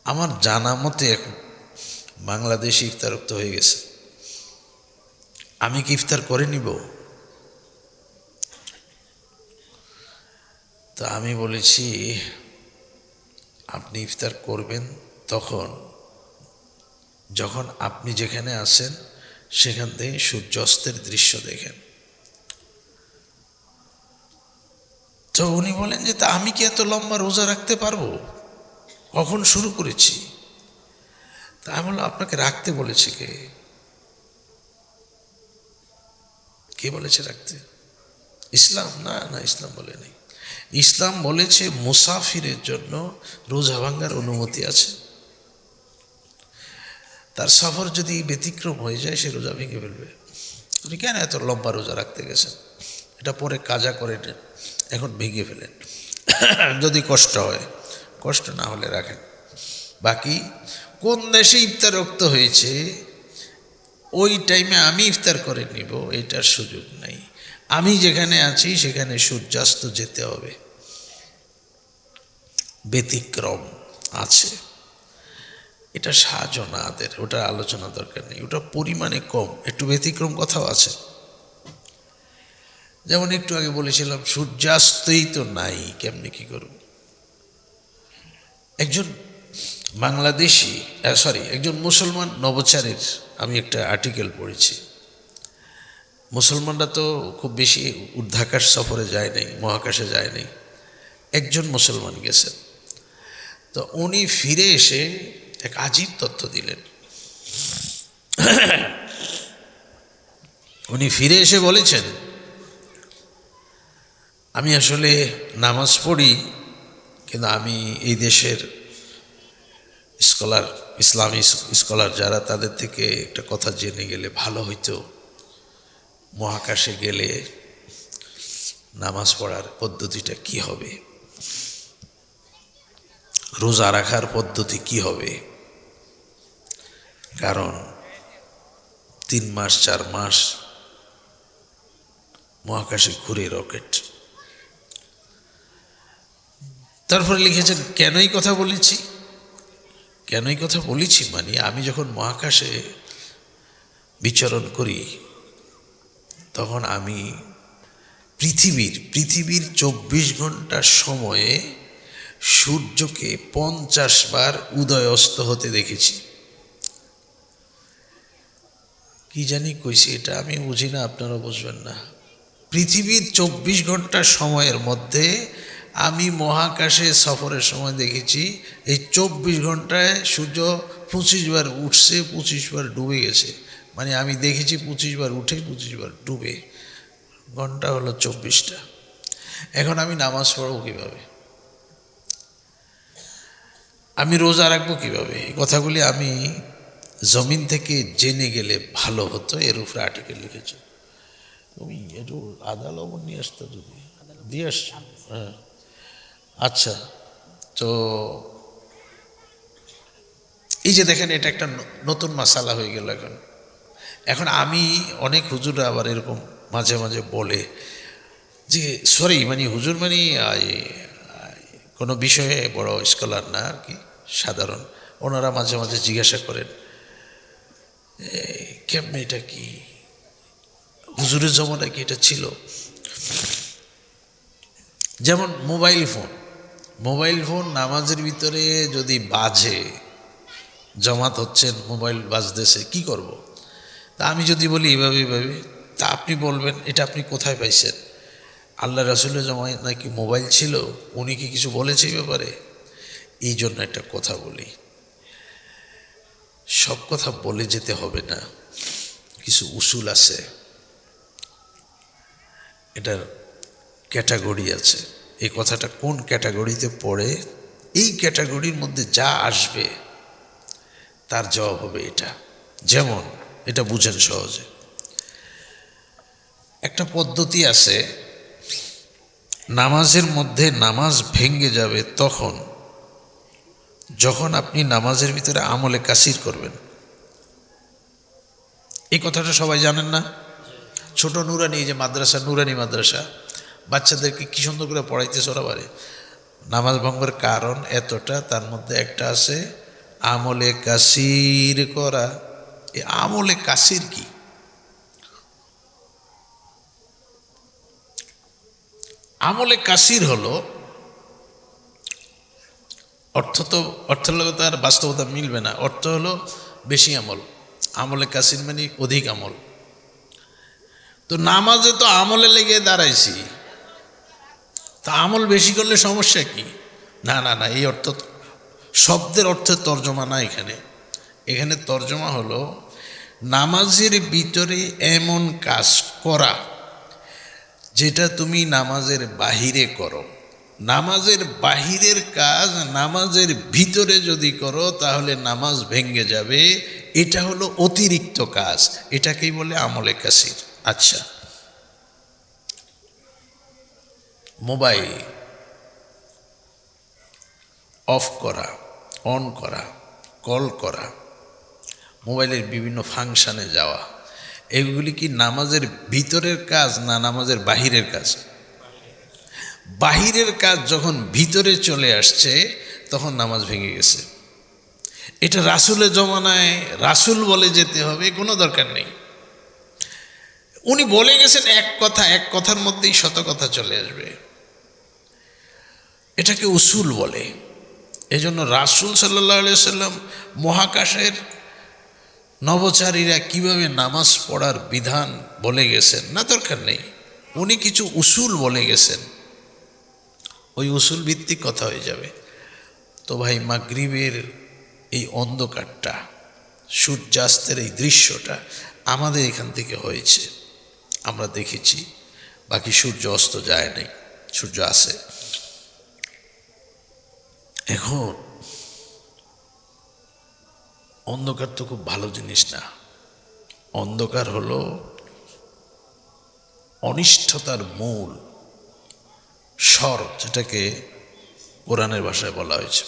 আমার জানা মতে এখন বাংলাদেশে ইফতার রক্ত হয়ে গেছে, আমি কি ইফতার করে নিব? তো আমি বলেছি আপনি ইফতার করবেন তখন যখন আপনি যেখানে আছেন সেখান থেকে সূর্যাস্তের দৃশ্য দেখেন। তো উনি বলেন যে তা আমি কি এত লম্বা রোজা রাখতে পারবো, কখন শুরু করেছি? তা আমি বললাম আপনাকে রাখতে বলেছে কে? কে বলেছে রাখতে? ইসলাম? না না, ইসলাম বলে নেই। ইসলাম বলেছে মুসাফিরের জন্য রোজা ভাঙ্গার অনুমতি আছে, তার সফর যদি ব্যতিক্রম হয়ে যায় সে রোজা ভেঙে ফেলবে। উনি কেন এত লম্বা রোজা রাখতে গেছেন? এটা পরে কাজা করে নেন, এখন ভেঙে ফেলেন, যদি কষ্ট হয়, কষ্ট না হলে রাখেন। বাকি কোন দেশে ইফতার রক্ত হয়েছে ওই টাইমে আমি ইফতার করে নিব এটার সুযোগ নাই। আমি যেখানে আছি সেখানে সূর্যাস্ত যেতে হবে, ব্যতিক্রম আছে, এটা সাহায্য না আদের, ওটা আলোচনা দরকার নেই, ওটা পরিমাণে কম, একটু ব্যতিক্রম কথাও আছে। যেমন একটু আগে বলেছিলাম সূর্যাস্তই তো নাই, কেমনি কি করব? একজন বাংলাদেশি একজন মুসলমান নভোচারীর আমি একটা আর্টিকেল পড়েছি। মুসলমানরা তো খুব বেশি ঊর্ধ্বাকাশ সফরে যায় নাই, মহাকাশে যায় নাই, একজন মুসলমান গেছেন। তো উনি ফিরে এসে এক আজীব তথ্য দিলেন। উনি ফিরে এসে বলেছেন, আমি আসলে নামাজ পড়ি কিন্তু আমি এই দেশের স্কলার, ইসলামী স্কলার যারা, তাদের থেকে একটা কথা জেনে গেলে ভালো হইতো, মহাকাশে গেলে নামাজ পড়ার পদ্ধতিটা কি হবে, রোজা রাখার পদ্ধতি কি হবে, কারণ 3 মাস 4 মাস মহাকাশে ঘুরে রকেট। তারপরে লিখেছেন কেনই কথা বলেছি, কেনই কথা বলেছি মানে আমি যখন মহাকাশে বিচরণ করি তখন আমি পৃথিবীর 24 ঘন্টার সময়ে সূর্যকে 50 বার উদয় অস্ত হতে দেখেছি। কি জানি কইছি, এটা আমি বুঝি না, আপনারা বুঝবেন না। পৃথিবীর 24 ঘন্টা সময়ের মধ্যে আমি মহাকাশে সফরের সময় দেখেছি এই 24 ঘন্টায় সূর্য 25 বার উঠছে, 25 বার ডুবে গেছে। মানে আমি দেখেছি 25 বার উঠে 25 বার ডুবে। ঘন্টা হলো 24টা। এখন আমি নামাজ পড়ব কীভাবে, আমি রোজা রাখবো কীভাবে? এই কথাগুলি আমি জমিন থেকে জেনে গেলে ভালো হতো। এর উপরে আর্টিকেল লিখেছে। তুমি একটু আদা লবণ নিয়ে আসতো, যদি দিয়ে আস। হ্যাঁ, আচ্ছা। তো এই যে দেখেন, এটা একটা নতুন মাসালা হয়ে গেল। এখন আমি অনেক হুজুর আবার এরকম মাঝে মাঝে বলে যে সরি, মানে হুজুর মানে কোনো বিষয়ে বড় স্কলার না আর কি, সাধারণ। ওনারা মাঝে মাঝে জিজ্ঞাসা করেন কেমনে এটা কি হুজুরের জমানায় কি এটা ছিল? যেমন মোবাইল ফোন নামাজের ভিতরে যদি বাজে, জামাত হচ্ছেন, মোবাইল বাজতেছে, কি করব? তা আমি যদি বলি এইভাবে তা আপনি বলবেন এটা আপনি কোথায় পাইছেন? আল্লাহ রাসূলের জমানায় নাকি মোবাইল ছিল, উনি কি কিছু বলেছে এই ব্যাপারে? এই জন্য একটা কথা বলি, সব কথা বলে যেতে হবে না, কিছু উসুল আছে, এটার ক্যাটাগরি আছে। এই কথাটা কোন ক্যাটাগরিতে পড়ে, এই ক্যাটাগরির মধ্যে যা আসবে তার জবাব হবে এটা। যেমন এটা বুঝেন সহজে, একটা পদ্ধতি আছে, নামাজের মধ্যে নামাজ ভেঙে যাবে যখন আপনি নামাজের ভিতরে আমলে কাসির করবেন। এই কথাটা সবাই জানেন না? ছোট নুরানি, যে মাদ্রাসা, নুরানি মাদ্রাসা, বাচ্চাদেরকে কি সুন্দর করে পড়াইতেছে ওরা বারে। নামাজ ভঙ্গের কারণ এতটা, তার মধ্যে একটা আছে আমলে কাসির করা। এই আমলে কাসির কি? আমলে কাসির হলো, অর্থের লগে তো আর বাস্তবতা মিলবে না। অর্থ হলো বেশি আমল, আমলে কাসির মানে অধিক আমল। তো নামাজে তো আমলে লেগে দাঁড়াইছি, তা আমল বেশি করলে সমস্যা কি? না না না, এই অর্থ, শব্দের অর্থের তর্জমা না এখানে। এখানে তর্জমা হলো নামাজের ভিতরে এমন কাজ করা যেটা তুমি নামাজের বাহিরে করো। নামাজের বাহিরের কাজ নামাজের ভিতরে যদি করো তাহলে নামাজ ভেঙে যাবে। এটা হলো অতিরিক্ত কাজ, এটাকেই বলে আমলে কাসির। আচ্ছা, মোবাইল অফ করা, অন করা, কল করা, মোবাইলের বিভিন্ন ফাংশানে যাওয়া, এগুলি কি নামাজের ভিতরের কাজ না নামাজের বাহিরের কাজ? বাহিরের কাজ যখন ভিতরে চলে আসছে তখন নামাজ ভেঙে গেছে। এটা রাসূলের জমানায় রাসূল বলে যেতে হবে কোনো দরকার নেই। উনি বলে গেছেন এক কথা, এক কথার মধ্যেই শত কথা চলে আসবে। এটাকে উসুল বলে। এই জন্য রাসূল সাল্লাল্লাহু আলাইহি সাল্লাম মহাকাশের নভোচারীরা কিভাবে নামাজ পড়ার বিধান বলে গেছেন, না দরকার নেই, উনি কিছু উসুল বলে গেছেন, ওই উসুল ভিত্তিক কথা হয়ে যাবে। তো ভাই, মাগরিবের এই অন্ধকারটা, সূর্যাস্তের এই দৃশ্যটা আমাদের এখান থেকে হয়েছে, আমরা দেখেছি। বাকি সূর্য অস্ত যায় নাই, সূর্য আছে। এখন অন্ধকার তো খুব ভালো জিনিস না। অন্ধকার হলো অনিষ্ঠতার মূল স্বর, যেটাকে কোরআনের ভাষায় বলা হয়েছে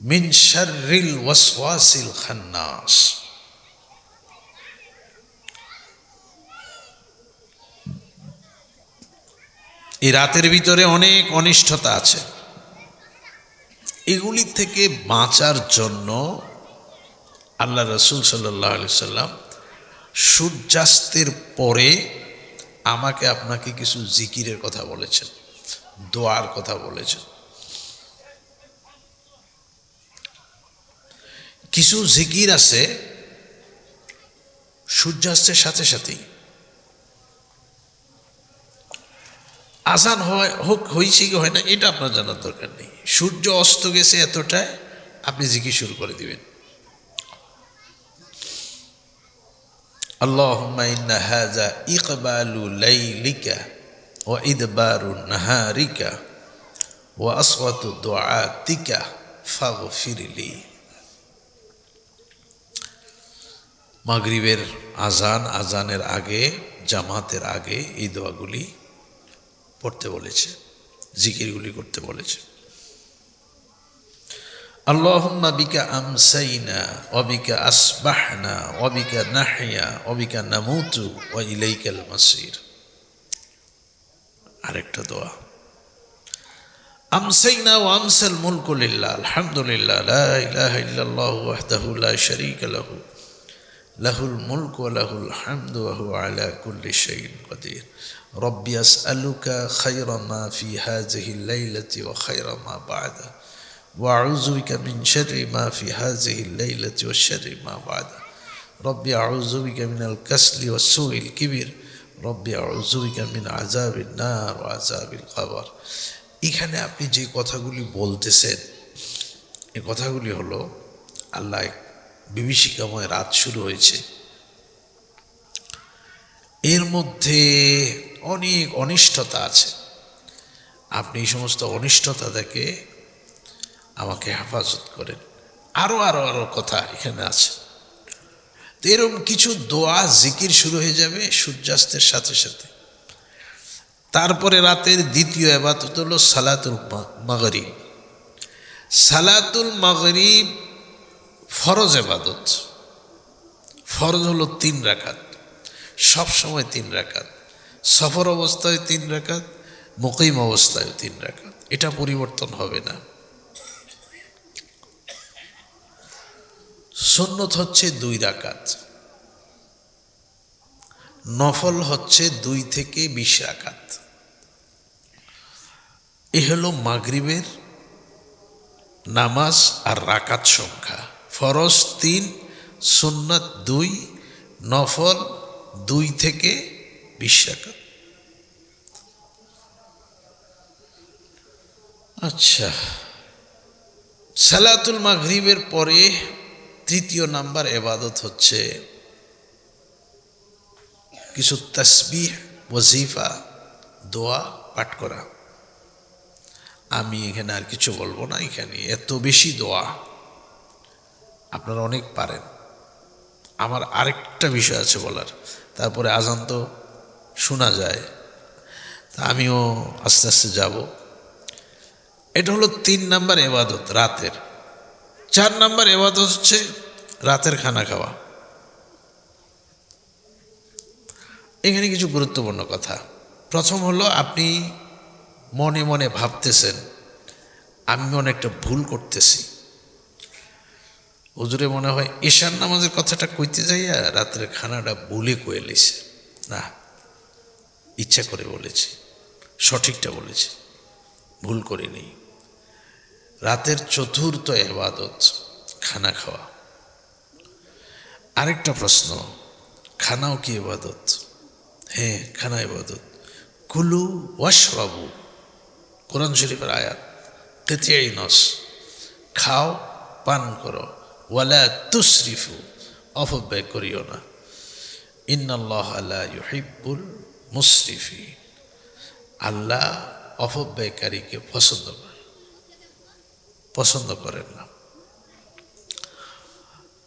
মিন শাররিল ওয়াসওয়াসিল খান্নাস। এই রাতের ভিতরে অনেক অনিষ্টতা আছে, এগুলি থেকে বাঁচার জন্য আল্লাহ রাসূল সাল্লাল্লাহু আলাইহি সাল্লাম সূর্যাস্তের পরে আমাকে আপনাকে কিছু জিকিরের কথা বলেছেন। দোয়ার কথা বলেছেন। কিছু জিকির আছে সূর্যাস্তের সাথে সাথেই আজান হয়, হোক হয়েছে কি হয় না এটা আপনার জানার দরকার নেই। সূর্য অস্ত গেছে এতটায় আপনি জিকির শুরু করে দিবেন, আল্লাহুম্মা ইন্না হাযা ইকবালু লাইলিকা ওয়া ইদবারু নাহারিকা ওয়া আসওয়াতু দুআতিকা ফাগফিরলি। মাগরিবের আজানের আগে, জামাতের আগে এই দোয়াগুলি পড়তে বলেছে, জিকিরগুলি করতে বলেছে। আল্লাহুম্মা বিকা আমসাইনা ওয়া বিকা আসবাহনা ওয়া বিকা নাহইয়া ওয়া বিকা নামুতু ওয়া ইলাইকাল মাসির। আরেকটা দোয়া, আমসাইনা ওয়া আমসাল মুলকু লিল্লাহ আলহামদুলিল্লাহ লা ইলাহা ইল্লাল্লাহু ওয়াহদাহু লা শারীকা লাহু লাহুল মুলকু ওয়া লাহুল হামদু ওয়া হুয়া আলা কুল্লি শাইইন কাদির। রব্বি আসআলুকা খায়রা মা ফি হাযিহিল লাইলাতি ওয়া খায়রা মা বা'দা ওয়া আউযু বিকা মিন শাররি মা ফি হাযিহিল লাইলাতি ওয়া শাররি মা বা'দা। রব্বি আউযু বিকা মিনাল কাসলি ওয়া সুইল কিবির। রব্বি আউযু বিকা মিন আযাবিন নার ওয়া আযাবিল কবর। এখানে আপনি যে কথাগুলি বলতেছেন এই কথাগুলি হলো, আল্লাহ বিভীষিকাময় রাত শুরু হয়েছে, এর মধ্যে অনেক অনিষ্টতা আছে, আপনি এই সমস্ত অনিষ্টতা থেকে আমাকে হেফাজত করেন। আরো আরো আরো কথা এখানে আছে। তো এরকম কিছু দোয়া জিকির শুরু হয়ে যাবে সূর্যাস্তের সাথে সাথে। তারপরে রাতের দ্বিতীয় ইবাদত হলো সালাতুল মাগরিব। সালাতুল মাগরিব ফরজ ইবাদত। ফরজ হলো 3 রাকাত, সব সময় 3 রাকাত, সফর অবস্থায় 3 রাকাত, মুকিম অবস্থায় 3 রাকাত, এটা পরিবর্তন হবে না। সুন্নত হচ্ছে 2 রাকাত, নফল হচ্ছে 2 থেকে 20 রাকাত। এ হলো মাগরিবের নামাজ আর রাকাত সংখ্যা। ফরজ 3, সুন্নাত 2, নফল 2 থেকে 20 রাকাত। আচ্ছা, সালাতুল মাগরিবের পরে তৃতীয় নাম্বার ইবাদত হচ্ছে কিছু তাসবিহ, ওয়াজিফা, দোয়া পাঠ করা। আমি এখানে আর কিছু বলবো না, এখানে এত বেশি দোয়া আপনারা অনেক পারেন। আমার আরেকটা বিষয় আছে বলার, তারপরে আজান তো শোনা যায়, তা আমিও আস্তে আস্তে যাব। এটা হলো 3 নাম্বার ইবাদত রাতের। 4 নাম্বার ইবাদত হচ্ছে রাতের খানা খাওয়া। এখানে কিছু গুরুত্বপূর্ণ কথা। প্রথম হলো, আপনি মনে মনে ভাবতেছেন আমি অনেকটা ভুল করতেছি, হুজুরে মনে হয় ঈশার নামাজের কথাটা কইতে যাইয়া রাতের খানাটা ভুলে কয়ে লিছে। না, ইচ্ছা করে বলেছি, সঠিকটা বলেছি, ভুল করিনি। রাতের চতুর্থ ইবাদত খানা খাওয়া। আরেকটা প্রশ্ন, খানাও কি ইবাদত? হ্যাঁ, খানা ইবাদত। কুলু ওয়াশরাবু, কোরআন শরীফের আয়াত, কেতিয়াই নস, খাও পান করো, ওয়ালা তুসরিফু, অপব্যয় করিও না, ইন্নাল্লাহা লা ইউহিব্বুল মুসরিফিন, আল্লাহ অপব্যয়কারীকে পছন্দ করেন না।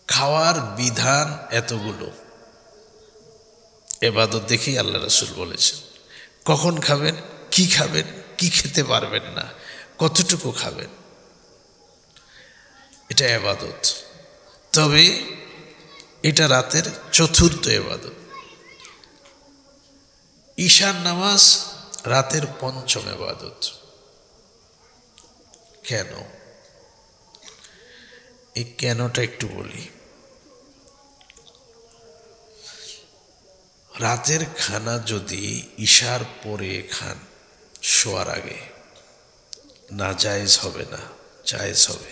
খাওয়ার বিধান এতগুলো ইবাদত দেখেই আল্লাহ রাসূল বলেছেন কখন খাবেন, কি খেতে পারবেন না, কতটুকু খাবেন, এটা ইবাদত। তবে এটা রাতের চতুর্থ ইবাদত। ঈশার নামাজ রাতের পঞ্চম ইবাদত। কেন? এই কেনটা একটু বলি। রাতের খানা যদি ঈশার পরে খান, শোয়ার আগে, না জায়েজ হবে না, জায়েজ হবে,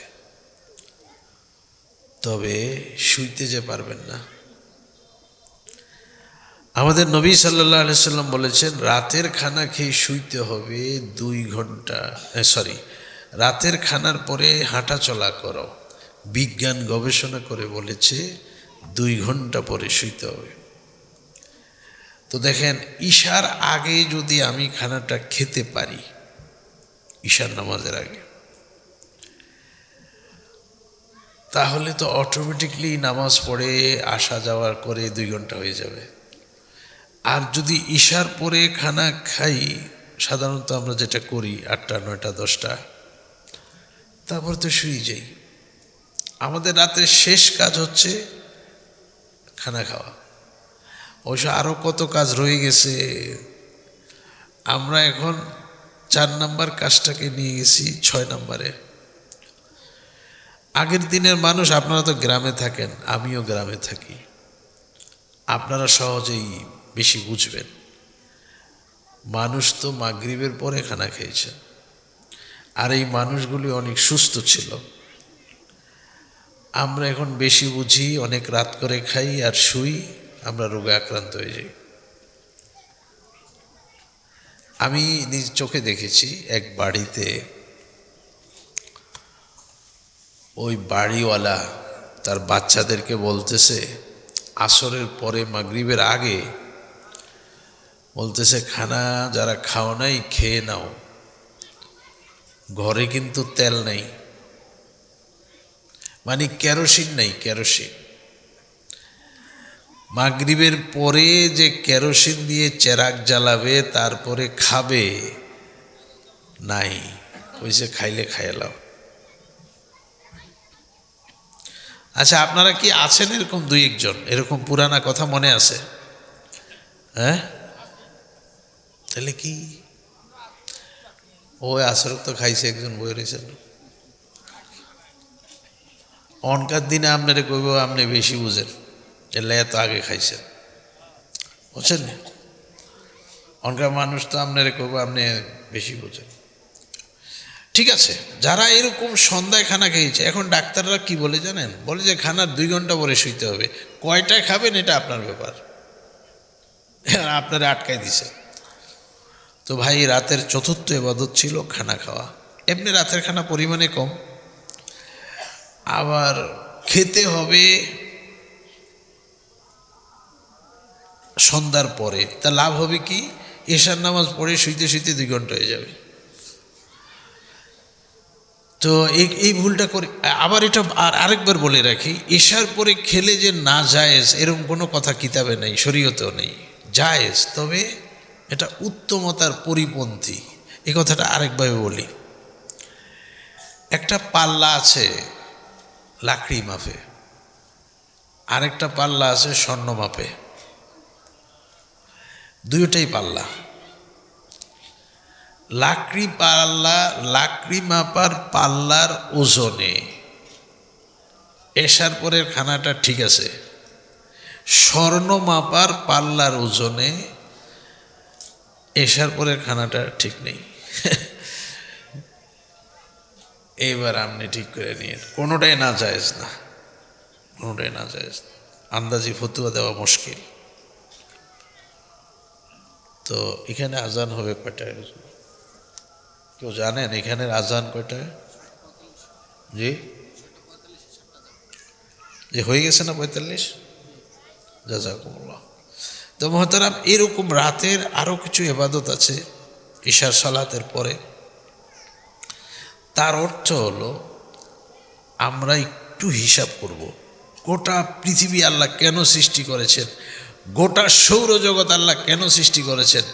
তবে শুইতে যে পারবেন না। আমাদের নবী সাল্লাল্লাহু আলাইহি সাল্লাম বলেছেন রাতের খানা খেয়ে শুইতে হবে 2 ঘন্টা, রাতের খানার পরে হাঁটা চলা করো। বিজ্ঞান গবেষণা করে বলেছে 2 ঘন্টা পরে শুইতে হবে। তো দেখেন, ঈশার আগে যদি আমি খানাটা খেতে পারি, ঈশার নামাজের আগে, তাহলে তো অটোমেটিকলি নামাজ পড়ে আসা যাওয়ার করে 2 ঘন্টা হয়ে যাবে। আর যদি ঈশার পরে খানা খাই, সাধারণত আমরা যেটা করি 8টা 9টা 10টা, তারপর তো শুয়ে যাই। আমাদের রাতের শেষ কাজ হচ্ছে খানা খাওয়া। অবশ্য আরও কত কাজ রয়ে গেছে, আমরা এখন 4 নম্বর কাজটাকে নিয়ে গেছি 6 নম্বরে। আগের দিনের মানুষ, আপনারা তো গ্রামে থাকেন, আমিও গ্রামে থাকি, আপনারা সহজেই বেশি বুঝবেন। মানুষ তো মাগরিবের পরে খানা খেয়েছে, আর এই মানুষগুলি অনেক সুস্থ ছিল। আমরা এখন বেশি বুঝি, অনেক রাত করে খাই আর শুই, আমরা রোগে আক্রান্ত হয়ে যাই। আমি নিজ চোখে দেখেছি এক বাড়িতে, ওই বাড়িওয়ালা তার বাচ্চাদেরকে বলতেছে আসরের পরে মাগরিবের আগে, বলতেছে খানা যারা খাও নাই খেয়ে নাও, ঘরে কিন্তু তেল নেই, মানে কেরোসিন নেই, কেরোসিন। মাগরিবের পরে যে কেরোসিন দিয়ে চেরাগ জ্বালাবে তারপরে খাবে, নাই, কইছে খাইলে খাইলাম। আচ্ছা, আপনারা কি আছেন এরকম 2-1 জন এরকম পুরানা কথা মনে আছে? হ্যাঁ, তাহলে কি ওই আসর তো খাইছে, একজন বই রয়েছেন। অনকার দিনে আপনারে কইব আপনি বেশি বুঝেন, এলে এত আগে খাইছেন, বুঝছেন? অনকার মানুষ তো আপনারে কইব আপনি বেশি বুঝেন। ঠিক আছে, যারা এরকম সন্ধ্যায় খানা খেয়েছে, এখন ডাক্তাররা কি বলে জানেন? বলে যে খানার 2 ঘন্টা পরে শুইতে হবে। কয়টায় খাবেন এটা আপনার ব্যাপার, আপনারা আটকাই দিছে। তো ভাই, রাতের চতুর্থ ইবাদত ছিল খানা খাওয়া। এমনি রাতের খানা পরিমাণে কম, আবার খেতে হবে সন্ধ্যার পরে। তা লাভ হবে কি, এশার নামাজ পড়ে শুইতে শুইতে 2 ঘন্টা হয়ে যাবে। তো এই ভুলটা করে। আবার এটা আরেকবার বলে রাখি, এশার পরে খেলে যে না জায়েজ এরকম কোনো কথা কিতাবে নেই, শরীয়তেও নেই। জায়েজ, তবে এটা উত্তমতার পরিপন্থী। এই কথাটা আরেকভাবে বলি, একটা পাল্লা আছে লাকড়ি মাপে, আরেকটা পাল্লা আছে স্বর্ণ মাপে, দুইটাই পাল্লা। লাকড়ি মাপার পাল্লার ওজনে এশার পরের খানাটা ঠিক আছে, স্বর্ণ মাপার পাল্লার ওজনে এশার পরের খানাটা ঠিক নেই। এইবার আপনি ঠিক করে নিয়ে, কোনোটাই না জায়েজ না, কোনোটাই না জায়েজ। আন্দাজি ফতুয়া দেওয়া মুশকিল। তো এখানে আজান হবে কয়টায়? কেউ জানেন এখানের আজান কয়টায়? জি, যে হয়ে গেছে না 45? জাযাকুমুল্লাহ। তো মুহতারাম, এরকম রাতের আরও কিছু ইবাদত আছে ইশার সালাতের পরে। তার অর্থ হলো আমরা একটু হিসাব করব, গোটা পৃথিবী আল্লাহ কেন সৃষ্টি করেছেন, গোটা সৌরজগৎ আল্লাহ কেন সৃষ্টি করেছেন।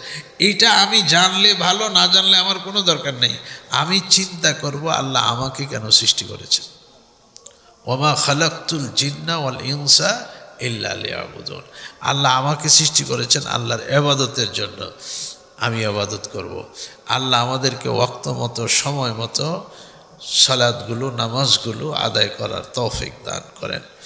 এইটা আমি জানলে ভালো, না জানলে আমার কোনো দরকার নেই। আমি চিন্তা করব আল্লাহ আমাকে কেন সৃষ্টি করেছেন। ওমা খালাকতুল জিন্না ওয়াল ইনসা ইল্লা লিয়াবুদুন। আল্লাহ আমাকে সৃষ্টি করেছেন আল্লাহর ইবাদতের জন্য, আমি ইবাদত করব। আল্লাহ আমাদেরকে ওয়াক্ত মতো, সময় মতো সালাতগুলো, নামাজগুলো আদায় করার তৌফিক দান করেন।